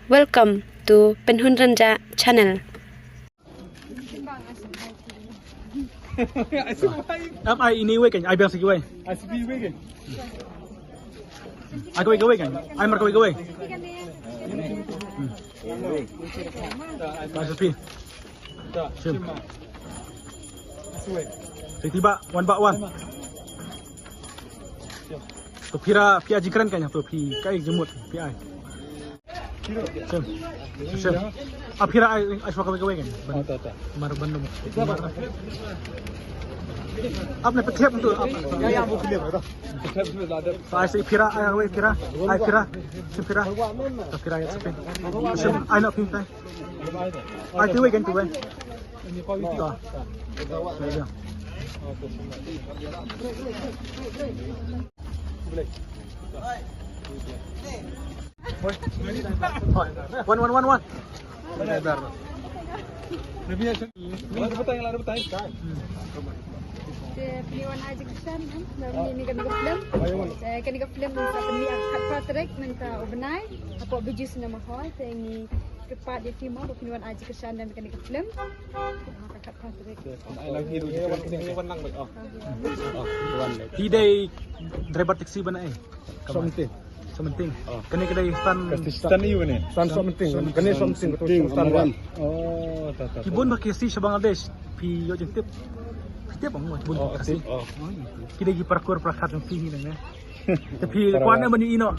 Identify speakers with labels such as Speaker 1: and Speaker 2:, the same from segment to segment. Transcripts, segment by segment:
Speaker 1: Welcome to Penhun Ranja channel.
Speaker 2: Ai ini we kan, ai bilang segi we.
Speaker 3: Ai sepi we kan.
Speaker 2: Ai gawe kan, ai mar gawe. Ai sepi. Sim. Tiba one by one. Tu pira aji keren kayaknya tu pi kai jemut pi ai. Sim. Sim. Apira ai suka gawe kan. Mar bandung. आपने पत्थर तो
Speaker 3: Ya bu film itu.
Speaker 2: ai si pira ai gawe pira ai pira si pira tu pira ya sepi. Sim ai nak pintai. Ai tu we kan tu we. Dah. Dah. One.
Speaker 3: Lebih aja. Ada bertanya.
Speaker 4: Peniwan aja kesan kan, ini kan film. Saya kan film minta peniak kat Patrick minta overnight. Apa bejus nama hoi, saya ini kepat dia film apa peniwan aja kesan dan kan film. Kat Patrick.
Speaker 3: Lagi itu yang menang baik.
Speaker 2: Pi day driver taxi bana eh. Sementing. Kene kedai
Speaker 3: Stan iyo ni. Stan something. Kene something betul stan one. Oh, tak.
Speaker 2: Kibun bakesi sa Bangladesh. Pi yo jentip. Setiap ang bun kasi. Kida gi parkour prakat ng pihi nang. Tapi kuan na man yung ino.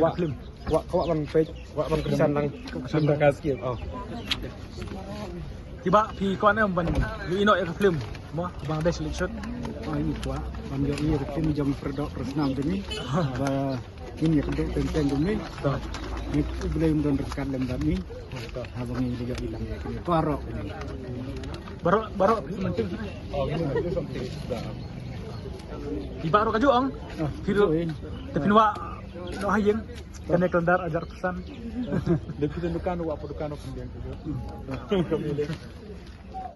Speaker 3: Wa film. Wa man page, wa man kesan nang kesan kasih. Oh.
Speaker 2: Tiba pi kuan na ban yung ino ya film. Mo Bangladesh election.
Speaker 5: Ini kuah, banjir ini rekam jam perdok resnam demi, ini kedok tentang demi, ini boleh untuk rekan lembab ni, abang ini juga bilang ya, ini barok ini.
Speaker 2: Barok sementing.
Speaker 3: Oh, ini something.
Speaker 2: Tiba ro kaju ang. Hiro. Tapi wa no hayeng. Kene kendar ajar pesan.
Speaker 3: Dekat dukan wa apa dukan kemudian tu.